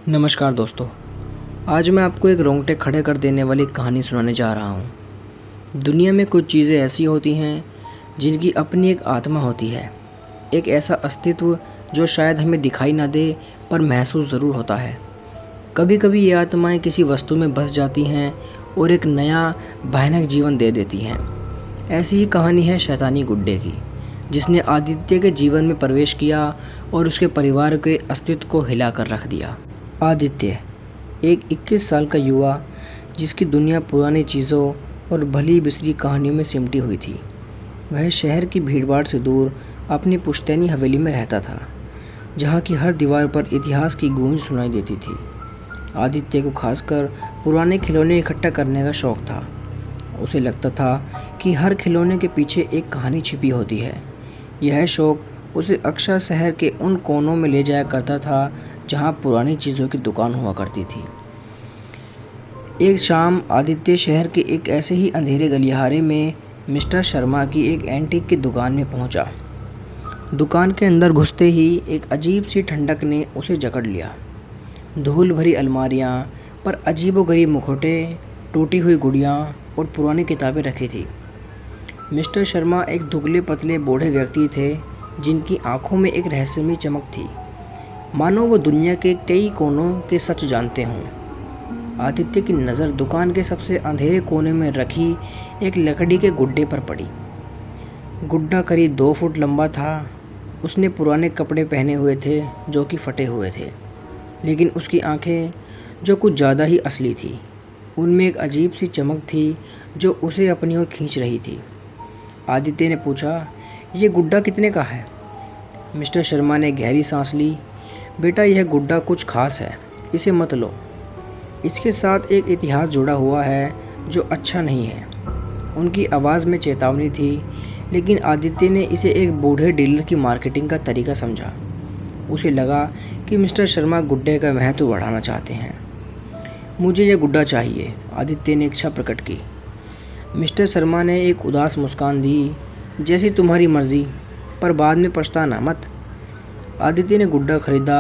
नमस्कार दोस्तों। आज मैं आपको एक रोंगटे खड़े कर देने वाली कहानी सुनाने जा रहा हूँ। दुनिया में कुछ चीज़ें ऐसी होती हैं जिनकी अपनी एक आत्मा होती है, एक ऐसा अस्तित्व जो शायद हमें दिखाई ना दे पर महसूस ज़रूर होता है। कभी कभी ये आत्माएं किसी वस्तु में बस जाती हैं और एक नया भयानक जीवन दे देती हैं। ऐसी ही कहानी है शैतानी गुड्डे की, जिसने आदित्य के जीवन में प्रवेश किया और उसके परिवार के अस्तित्व को हिला कर रख दिया। आदित्य एक 21 साल का युवा, जिसकी दुनिया पुरानी चीज़ों और भली बिसरी कहानियों में सिमटी हुई थी। वह शहर की भीड़भाड़ से दूर अपनी पुश्तैनी हवेली में रहता था, जहाँ की हर दीवार पर इतिहास की गूंज सुनाई देती थी। आदित्य को खासकर पुराने खिलौने इकट्ठा करने का शौक़ था। उसे लगता था कि हर खिलौने के पीछे एक कहानी छिपी होती है। यह शौक़ उसे अक्सर शहर के उन कोनों में ले जाया करता था जहाँ पुरानी चीज़ों की दुकान हुआ करती थी। एक शाम आदित्य शहर के एक ऐसे ही अंधेरे गलियारे में मिस्टर शर्मा की एक एंटीक की दुकान में पहुंचा। दुकान के अंदर घुसते ही एक अजीब सी ठंडक ने उसे जकड़ लिया। धूल भरी अलमारियां पर अजीबोगरीब मुखौटे, टूटी हुई गुड़ियाँ और पुरानी किताबें रखी थी। मिस्टर शर्मा एक दुबले पतले बूढ़े व्यक्ति थे, जिनकी आंखों में एक रहस्यमयी चमक थी, मानो वो दुनिया के कई कोनों के सच जानते हों। आदित्य की नज़र दुकान के सबसे अंधेरे कोने में रखी एक लकड़ी के गुड्डे पर पड़ी। गुड्डा करीब 2 फुट लंबा था। उसने पुराने कपड़े पहने हुए थे जो कि फटे हुए थे, लेकिन उसकी आंखें जो कुछ ज़्यादा ही असली थी। उनमें एक अजीब सी चमक थी जो उसे अपनी ओर खींच रही थी। आदित्य ने पूछा, "ये गुड्डा कितने का है?" मिस्टर शर्मा ने गहरी सांस ली। "बेटा, यह गुड्डा कुछ खास है, इसे मत लो। इसके साथ एक इतिहास जुड़ा हुआ है जो अच्छा नहीं है।" उनकी आवाज़ में चेतावनी थी, लेकिन आदित्य ने इसे एक बूढ़े डीलर की मार्केटिंग का तरीका समझा। उसे लगा कि मिस्टर शर्मा गुड्डे का महत्व बढ़ाना चाहते हैं। "मुझे यह गुड्डा चाहिए," आदित्य ने इच्छा प्रकट की। मिस्टर शर्मा ने एक उदास मुस्कान दी, "जैसी तुम्हारी मर्ज़ी, पर बाद में पछताना मत।" आदित्य ने गुड्डा खरीदा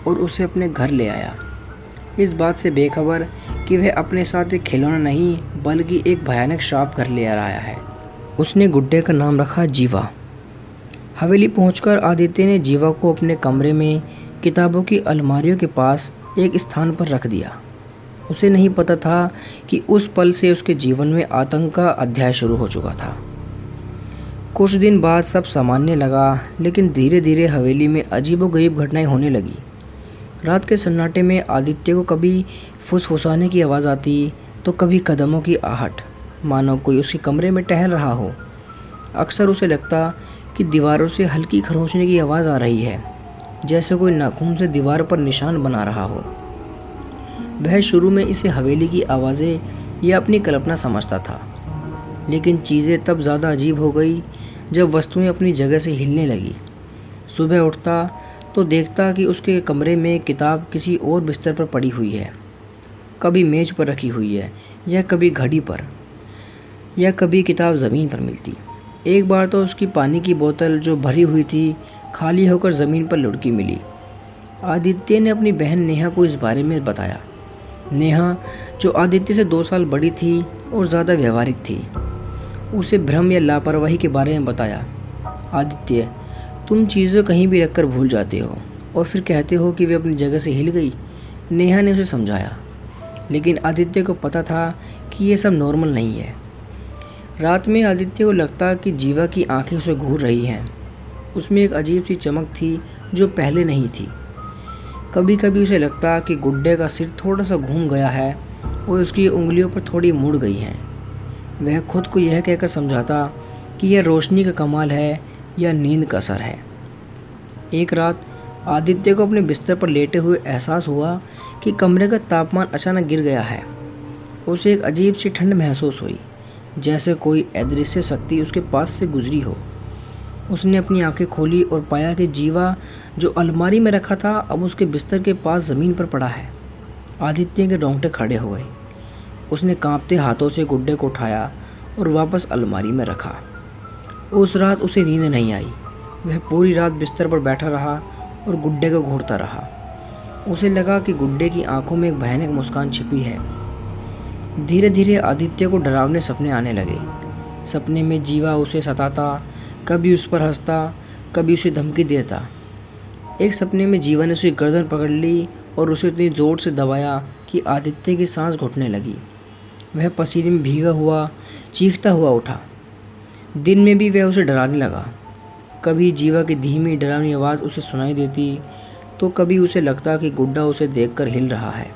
और उसे अपने घर ले आया, इस बात से बेखबर कि वह अपने साथ एक खिलौना नहीं बल्कि एक भयानक श्राप घर ले आया है। उसने गुड्डे का नाम रखा जीवा। हवेली पहुंचकर आदित्य ने जीवा को अपने कमरे में किताबों की अलमारियों के पास एक स्थान पर रख दिया। उसे नहीं पता था कि उस पल से उसके जीवन में आतंक का अध्याय शुरू हो चुका था। कुछ दिन बाद सब सामान्य लगा, लेकिन धीरे धीरे हवेली में अजीबोगरीब घटनाएं होने लगी। रात के सन्नाटे में आदित्य को कभी फुसफुसाने की आवाज़ आती तो कभी कदमों की आहट, मानो कोई उसके कमरे में टहल रहा हो। अक्सर उसे लगता कि दीवारों से हल्की खरोंचने की आवाज़ आ रही है, जैसे कोई नाखून से दीवार पर निशान बना रहा हो। वह शुरू में इसे हवेली की आवाज़ें या अपनी कल्पना समझता था, लेकिन चीज़ें तब ज़्यादा अजीब हो गई जब वस्तुएं अपनी जगह से हिलने लगी। सुबह उठता तो देखता कि उसके कमरे में किताब किसी और बिस्तर पर पड़ी हुई है, कभी मेज पर रखी हुई है, या कभी घड़ी पर, या कभी किताब ज़मीन पर मिलती। एक बार तो उसकी पानी की बोतल जो भरी हुई थी खाली होकर ज़मीन पर लुढ़की मिली। आदित्य ने अपनी बहन नेहा को इस बारे में बताया। नेहा, जो आदित्य से 2 साल बड़ी थी और ज़्यादा व्यवहारिक थी, उसे भ्रम या लापरवाही के बारे में बताया। "आदित्य, तुम चीज़ें कहीं भी रखकर भूल जाते हो और फिर कहते हो कि वे अपनी जगह से हिल गई," नेहा ने उसे समझाया। लेकिन आदित्य को पता था कि ये सब नॉर्मल नहीं है। रात में आदित्य को लगता कि जीवा की आंखें उसे घूर रही हैं। उसमें एक अजीब सी चमक थी जो पहले नहीं थी। कभी कभी उसे लगता कि गुड्डे का सिर थोड़ा सा घूम गया है और उसकी उंगलियों पर थोड़ी मुड़ गई हैं। वह खुद को यह कहकर समझाता कि यह रोशनी का कमाल है या नींद का असर है। एक रात आदित्य को अपने बिस्तर पर लेटे हुए एहसास हुआ कि कमरे का तापमान अचानक गिर गया है। उसे एक अजीब सी ठंड महसूस हुई, जैसे कोई अदृश्य शक्ति उसके पास से गुजरी हो। उसने अपनी आंखें खोली और पाया कि जीवा जो अलमारी में रखा था अब उसके बिस्तर के पास ज़मीन पर पड़ा है। आदित्य के रोंगटे खड़े हो गए। उसने कांपते हाथों से गुड्डे को उठाया और वापस अलमारी में रखा। उस रात उसे नींद नहीं आई। वह पूरी रात बिस्तर पर बैठा रहा और गुड्डे को घूरता रहा। उसे लगा कि गुड्डे की आंखों में एक भयानक मुस्कान छिपी है। धीरे धीरे आदित्य को डरावने सपने आने लगे। सपने में जीवा उसे सताता, कभी उस पर हंसता, कभी उसे धमकी देता। एक सपने में जीवा ने उसकी गर्दन पकड़ ली और उसे इतनी ज़ोर से दबाया कि आदित्य की सांस घुटने लगी। वह पसीने में भीगा हुआ चीखता हुआ उठा। दिन में भी वह उसे डराने लगा। कभी जीवा की धीमी डरावनी आवाज़ उसे सुनाई देती तो कभी उसे लगता कि गुड्डा उसे देखकर हिल रहा है।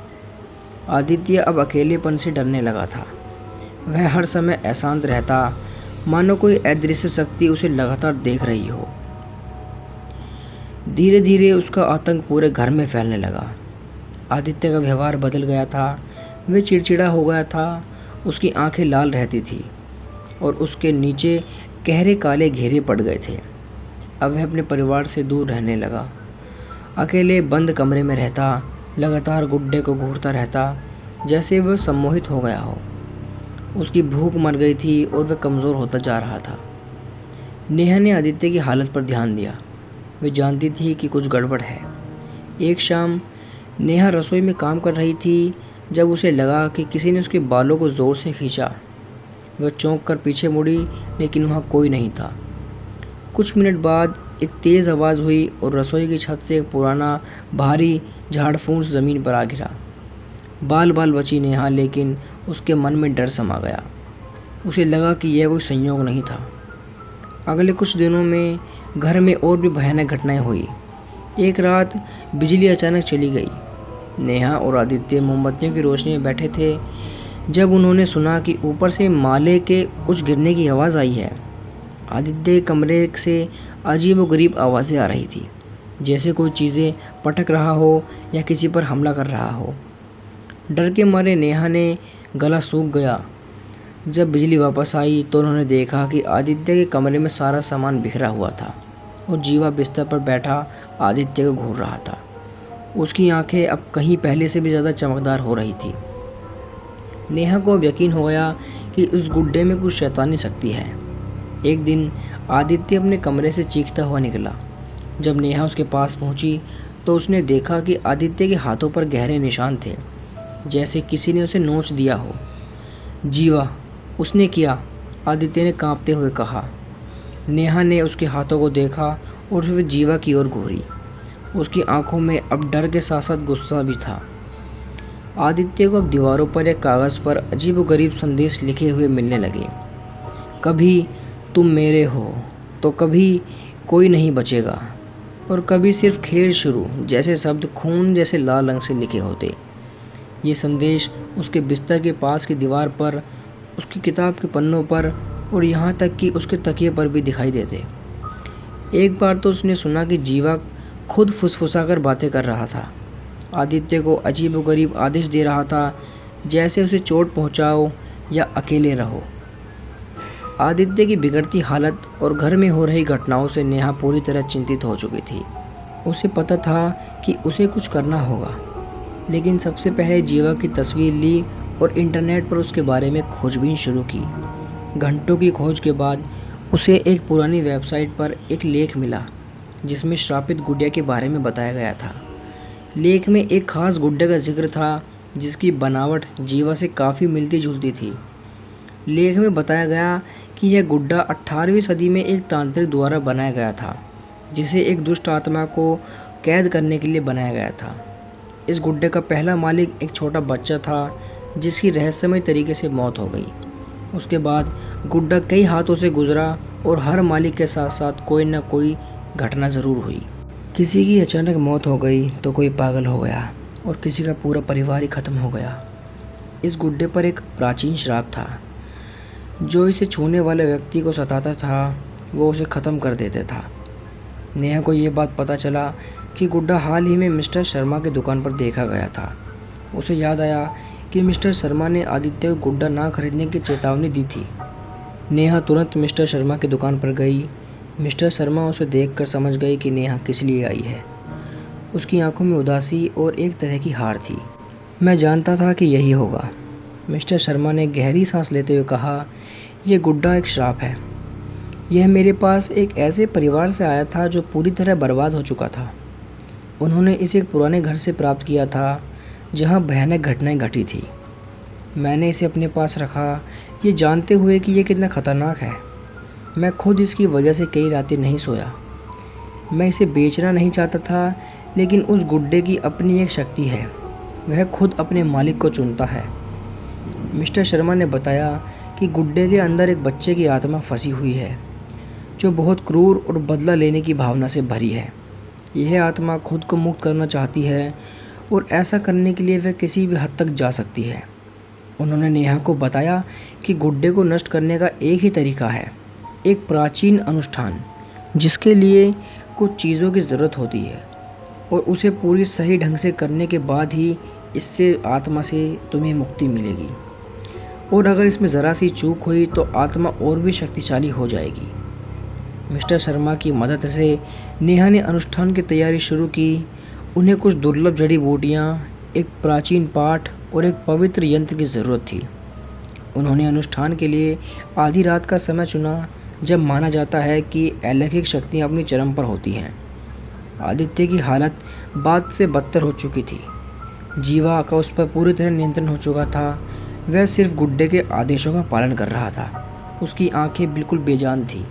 आदित्य अब अकेलेपन से डरने लगा था। वह हर समय अशांत रहता, मानो कोई अदृश्य शक्ति उसे लगातार देख रही हो। धीरे धीरे उसका आतंक पूरे घर में फैलने लगा। आदित्य का व्यवहार बदल गया था। वह चिड़चिड़ा हो गया था, उसकी आंखें लाल रहती थी और उसके नीचे गहरे काले घेरे पड़ गए थे। अब वह अपने परिवार से दूर रहने लगा। अकेले बंद कमरे में रहता, लगातार गुड्डे को घूरता रहता, जैसे वह सम्मोहित हो गया हो। उसकी भूख मर गई थी और वह कमज़ोर होता जा रहा था। नेहा ने आदित्य की हालत पर ध्यान दिया। वह जानती थी कि कुछ गड़बड़ है। एक शाम नेहा रसोई में काम कर रही थी जब उसे लगा कि किसी ने उसके बालों को ज़ोर से खींचा। वह चौंक कर पीछे मुड़ी, लेकिन वहाँ कोई नहीं था। कुछ मिनट बाद एक तेज़ आवाज़ हुई और रसोई की छत से एक पुराना भारी झाड़ फूस ज़मीन पर आ गिरा। बाल बाल बची नेहा, लेकिन उसके मन में डर समा गया। उसे लगा कि यह कोई संयोग नहीं था। अगले कुछ दिनों में घर में और भी भयानक घटनाएं हुई। एक रात बिजली अचानक चली गई। नेहा और आदित्य मोमबत्तियों की रोशनी में बैठे थे जब उन्होंने सुना कि ऊपर से माले के कुछ गिरने की आवाज़ आई है। आदित्य के कमरे से अजीबोगरीब आवाज़ें आ रही थी, जैसे कोई चीज़ें पटक रहा हो या किसी पर हमला कर रहा हो। डर के मारे नेहा ने गला सूख गया। जब बिजली वापस आई तो उन्होंने देखा कि आदित्य के कमरे में सारा सामान बिखरा हुआ था और जीवा बिस्तर पर बैठा आदित्य को घूर रहा था। उसकी आंखें अब कहीं पहले से भी ज़्यादा चमकदार हो रही थी। नेहा को अब यकीन हो गया कि उस गुड्डे में कुछ शैतानी शक्ति है। एक दिन आदित्य अपने कमरे से चीखता हुआ निकला। जब नेहा उसके पास पहुंची तो उसने देखा कि आदित्य के हाथों पर गहरे निशान थे, जैसे किसी ने उसे नोच दिया हो। जीवा, उसने किया, आदित्य ने कांपते हुए कहा। नेहा ने उसके हाथों को देखा और फिर जीवा की ओर घूरी। उसकी आंखों में अब डर के साथ साथ गुस्सा भी था। आदित्य को अब दीवारों पर एक कागज़ पर अजीबोगरीब संदेश लिखे हुए मिलने लगे। कभी तुम मेरे हो तो कभी कोई नहीं बचेगा, और कभी सिर्फ खेल शुरू, जैसे शब्द खून जैसे लाल रंग से लिखे होते। ये संदेश उसके बिस्तर के पास की दीवार पर, उसकी किताब के पन्नों पर और यहाँ तक कि उसके तकिए पर भी दिखाई देते। एक बार तो उसने सुना कि जीवा खुद फुसफुसाकर बातें कर रहा था। आदित्य को अजीबोगरीब आदेश दे रहा था, जैसे उसे चोट पहुँचाओ या अकेले रहो। आदित्य की बिगड़ती हालत और घर में हो रही घटनाओं से नेहा पूरी तरह चिंतित हो चुकी थी। उसे पता था कि उसे कुछ करना होगा, लेकिन सबसे पहले जीवा की तस्वीर ली और इंटरनेट पर उसके बारे में खोजबीन शुरू की। घंटों की खोज के बाद उसे एक पुरानी वेबसाइट पर एक लेख मिला, जिसमें श्रापित गुड्डे के बारे में बताया गया था। लेख में एक खास गुड्डे का जिक्र था, जिसकी बनावट जीवा से काफ़ी मिलती जुलती थी। लेख में बताया गया कि यह गुड्डा 18वीं सदी में एक तांत्रिक द्वारा बनाया गया था, जिसे एक दुष्ट आत्मा को कैद करने के लिए बनाया गया था। इस गुड्डे का पहला मालिक एक छोटा बच्चा था, जिसकी रहस्यमय तरीके से मौत हो गई। उसके बाद गुड्डा कई हाथों से गुजरा और हर मालिक के साथ साथ कोई न कोई घटना ज़रूर हुई। किसी की अचानक मौत हो गई तो कोई पागल हो गया और किसी का पूरा परिवार ही ख़त्म हो गया। इस गुड्डे पर एक प्राचीन श्राप था। जो इसे छूने वाले व्यक्ति को सताता था, वो उसे ख़त्म कर देता था। नेहा को ये बात पता चला कि गुड्डा हाल ही में मिस्टर शर्मा की दुकान पर देखा गया था। उसे याद आया कि मिस्टर शर्मा ने आदित्य को गुड्डा ना खरीदने की चेतावनी दी थी। नेहा तुरंत मिस्टर शर्मा की दुकान पर गई। मिस्टर शर्मा उसे देखकर समझ गई कि नेहा किस लिए आई है। उसकी आंखों में उदासी और एक तरह की हार थी। मैं जानता था कि यही होगा, मिस्टर शर्मा ने गहरी सांस लेते हुए कहा। यह गुड्डा एक श्राप है। यह मेरे पास एक ऐसे परिवार से आया था जो पूरी तरह बर्बाद हो चुका था। उन्होंने इसे एक पुराने घर से प्राप्त किया था जहाँ भयानक घटनाएं घटी थी। मैंने इसे अपने पास रखा, ये जानते हुए कि यह कितना ख़तरनाक है। मैं खुद इसकी वजह से कई रातें नहीं सोया। मैं इसे बेचना नहीं चाहता था, लेकिन उस गुड्डे की अपनी एक शक्ति है, वह खुद अपने मालिक को चुनता है। मिस्टर शर्मा ने बताया कि गुड्डे के अंदर एक बच्चे की आत्मा फंसी हुई है, जो बहुत क्रूर और बदला लेने की भावना से भरी है। यह आत्मा खुद को मुक्त करना चाहती है और ऐसा करने के लिए वह किसी भी हद तक जा सकती है। उन्होंने नेहा को बताया कि गुड्डे को नष्ट करने का एक ही तरीका है, एक प्राचीन अनुष्ठान, जिसके लिए कुछ चीज़ों की ज़रूरत होती है और उसे पूरी सही ढंग से करने के बाद ही इससे आत्मा से तुम्हें मुक्ति मिलेगी। और अगर इसमें ज़रा सी चूक हुई तो आत्मा और भी शक्तिशाली हो जाएगी। मिस्टर शर्मा की मदद से नेहा ने अनुष्ठान की तैयारी शुरू की। उन्हें कुछ दुर्लभ जड़ी बूटियाँ, एक प्राचीन पाठ और एक पवित्र यंत्र की ज़रूरत थी। उन्होंने अनुष्ठान के लिए आधी रात का समय चुना, जब माना जाता है कि अलौकिक शक्तियाँ अपनी चरम पर होती हैं। आदित्य की हालत बाद से बदतर हो चुकी थी। जीवा का उस पर पूरी तरह नियंत्रण हो चुका था। वह सिर्फ गुड्डे के आदेशों का पालन कर रहा था। उसकी आंखें बिल्कुल बेजान थीं।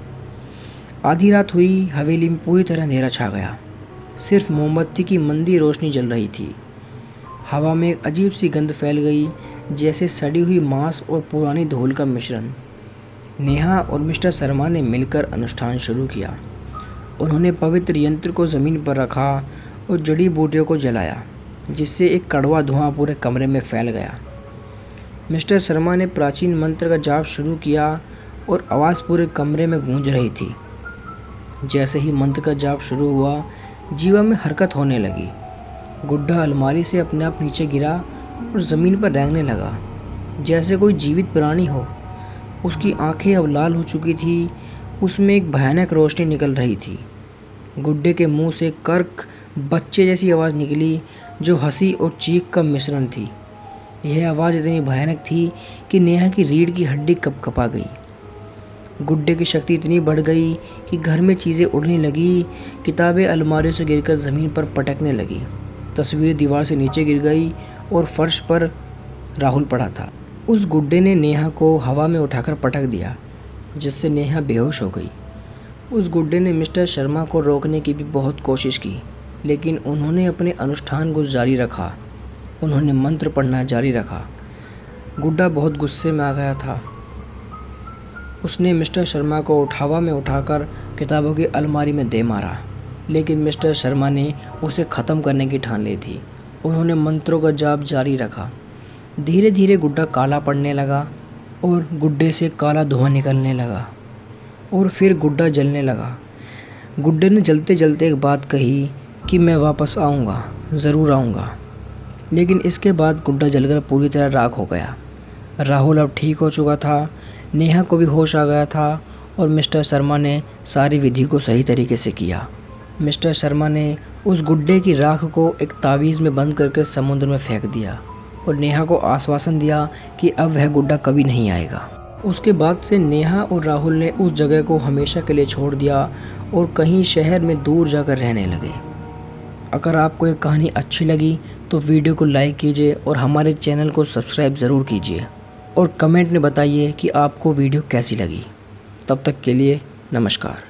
आधी रात हुई, हवेली में पूरी तरह अंधेरा छा गया। सिर्फ मोमबत्ती की मंदी रोशनी जल रही थी। हवा में एक अजीब सी गंध फैल गई, जैसे सड़ी हुई मांस और पुरानी धूल का मिश्रण। नेहा और मिस्टर शर्मा ने मिलकर अनुष्ठान शुरू किया। उन्होंने पवित्र यंत्र को ज़मीन पर रखा और जड़ी बूटियों को जलाया, जिससे एक कड़वा धुआं पूरे कमरे में फैल गया। मिस्टर शर्मा ने प्राचीन मंत्र का जाप शुरू किया और आवाज़ पूरे कमरे में गूंज रही थी। जैसे ही मंत्र का जाप शुरू हुआ, जीवा में हरकत होने लगी। गुड्डा अलमारी से अपने आप नीचे गिरा और ज़मीन पर रेंगने लगा, जैसे कोई जीवित प्राणी हो। उसकी आंखें अब लाल हो चुकी थी। उसमें एक भयानक रोशनी निकल रही थी। गुड्डे के मुंह से कर्क बच्चे जैसी आवाज़ निकली, जो हंसी और चीख का मिश्रण थी। यह आवाज़ इतनी भयानक थी कि नेहा की रीढ़ की हड्डी कँपा गई। गुड्डे की शक्ति इतनी बढ़ गई कि घर में चीज़ें उड़ने लगी। किताबें अलमारियों से गिरकर ज़मीन पर पटकने लगी। तस्वीरें दीवार से नीचे गिर गई और फर्श पर राहुल पड़ा था। उस गुड्डे ने नेहा को हवा में उठाकर पटक दिया, जिससे नेहा बेहोश हो गई। उस गुड्डे ने मिस्टर शर्मा को रोकने की भी बहुत कोशिश की, लेकिन उन्होंने अपने अनुष्ठान को जारी रखा। उन्होंने मंत्र पढ़ना जारी रखा। गुड्डा बहुत गुस्से में आ गया था। उसने मिस्टर शर्मा को हवा में उठाकर किताबों की अलमारी में दे मारा, लेकिन मिस्टर शर्मा ने उसे ख़त्म करने की ठान ली थी। उन्होंने मंत्रों का जाप जारी रखा। धीरे धीरे गुड्डा काला पड़ने लगा और गुड्डे से काला धुआं निकलने लगा और फिर गुड्डा जलने लगा। गुड्डे ने जलते जलते एक बात कही कि मैं वापस आऊँगा, ज़रूर आऊँगा। लेकिन इसके बाद गुड्डा जलकर पूरी तरह राख हो गया। राहुल अब ठीक हो चुका था। नेहा को भी होश आ गया था और मिस्टर शर्मा ने सारी विधि को सही तरीके से किया। मिस्टर शर्मा ने उस गुड्डे की राख को एक तावीज़ में बंद करके समुद्र में फेंक दिया और नेहा को आश्वासन दिया कि अब वह गुड्डा कभी नहीं आएगा। उसके बाद से नेहा और राहुल ने उस जगह को हमेशा के लिए छोड़ दिया और कहीं शहर में दूर जाकर रहने लगे। अगर आपको ये कहानी अच्छी लगी तो वीडियो को लाइक कीजिए और हमारे चैनल को सब्सक्राइब ज़रूर कीजिए और कमेंट में बताइए कि आपको वीडियो कैसी लगी। तब तक के लिए नमस्कार।